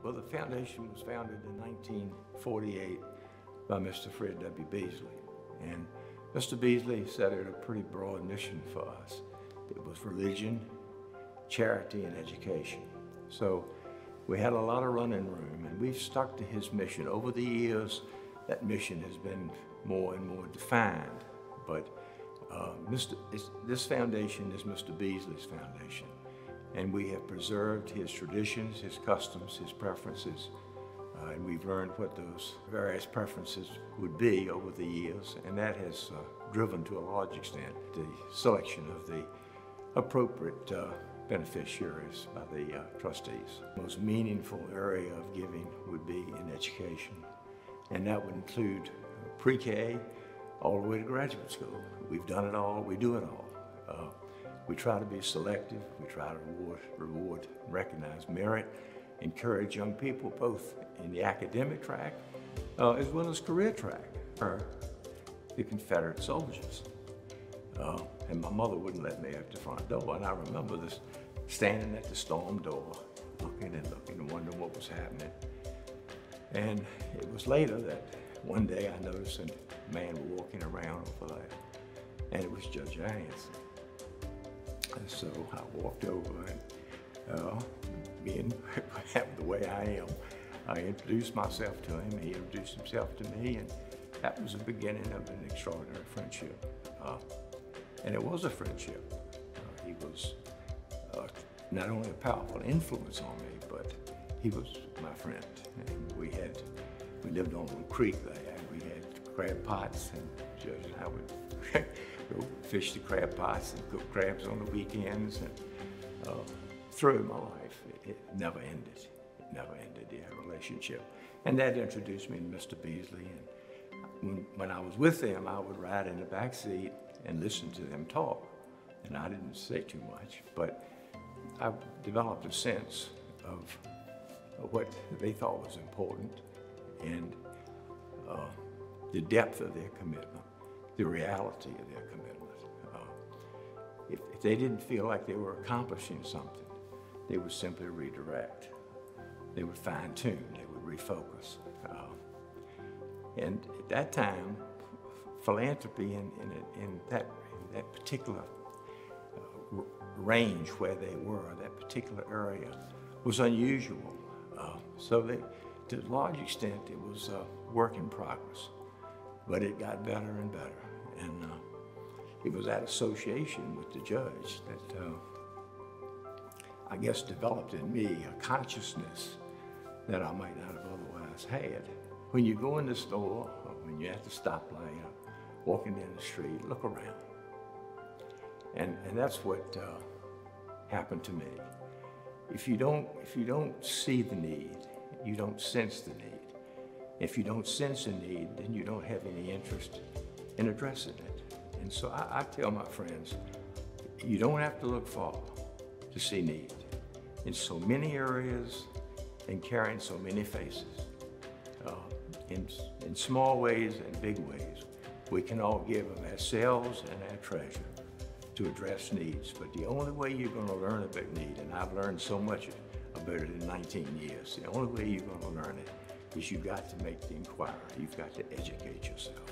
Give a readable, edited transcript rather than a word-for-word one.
Well, the foundation was founded in 1948 by Mr. Fred W. Beasley. And Mr. Beasley set out a pretty broad mission for us. It was religion, charity, and education. So we had a lot of running room, and we've stuck to his mission. Over the years, that mission has been more and more defined. But this foundation is Mr. Beasley's foundation. And we have preserved his traditions, his customs, his preferences, and we've learned what those various preferences would be over the years, and that has driven to a large extent the selection of the appropriate beneficiaries by the trustees. The most meaningful area of giving would be in education, and that would include pre-K all the way to graduate school. We've done it all, we do it all. We try to be selective, we try to reward and recognize merit, encourage young people both in the academic track as well as career track. The Confederate soldiers. And my mother wouldn't let me out the front door, and I remember this standing at the storm door, looking and wondering what was happening. And it was later that one day I noticed a man walking around over there, and it was Judge Anderson. And so I walked over and being the way I am, I introduced myself to him, he introduced himself to me, and that was the beginning of an extraordinary friendship. And it was a friendship. He was not only a powerful influence on me, but he was my friend. And we lived on a little creek there, and we had crab pots, and Judge and I would go fish the crab pots and cook crabs on the weekends. And through my life, it never ended. It never ended, the relationship. And that introduced me to Mr. Beasley. And when I was with them, I would ride in the back seat and listen to them talk. And I didn't say too much, but I developed a sense of what they thought was important, and the depth of their commitment, the reality of their commitment. If they didn't feel like they were accomplishing something, they would simply redirect. They would fine-tune, they would refocus. And at that time, philanthropy in that particular range where they were, that particular area, was unusual. So to a large extent, it was a work in progress, but it got better and better. And it was that association with the judge that I guess developed in me a consciousness that I might not have otherwise had. When you go in the store, or when you're at the stoplight, or walking down the street, look around. And that's what happened to me. If you don't see the need, you don't sense the need. If you don't sense a need, then you don't have any interest in addressing it. And so I tell my friends, you don't have to look far to see need. In so many areas and carrying so many faces. In small ways and big ways, we can all give of ourselves and our treasure to address needs. But the only way you're going to learn about need, and I've learned so much about it in 19 years, the only way you're going to learn it is you've got to make the inquiry. You've got to educate yourself.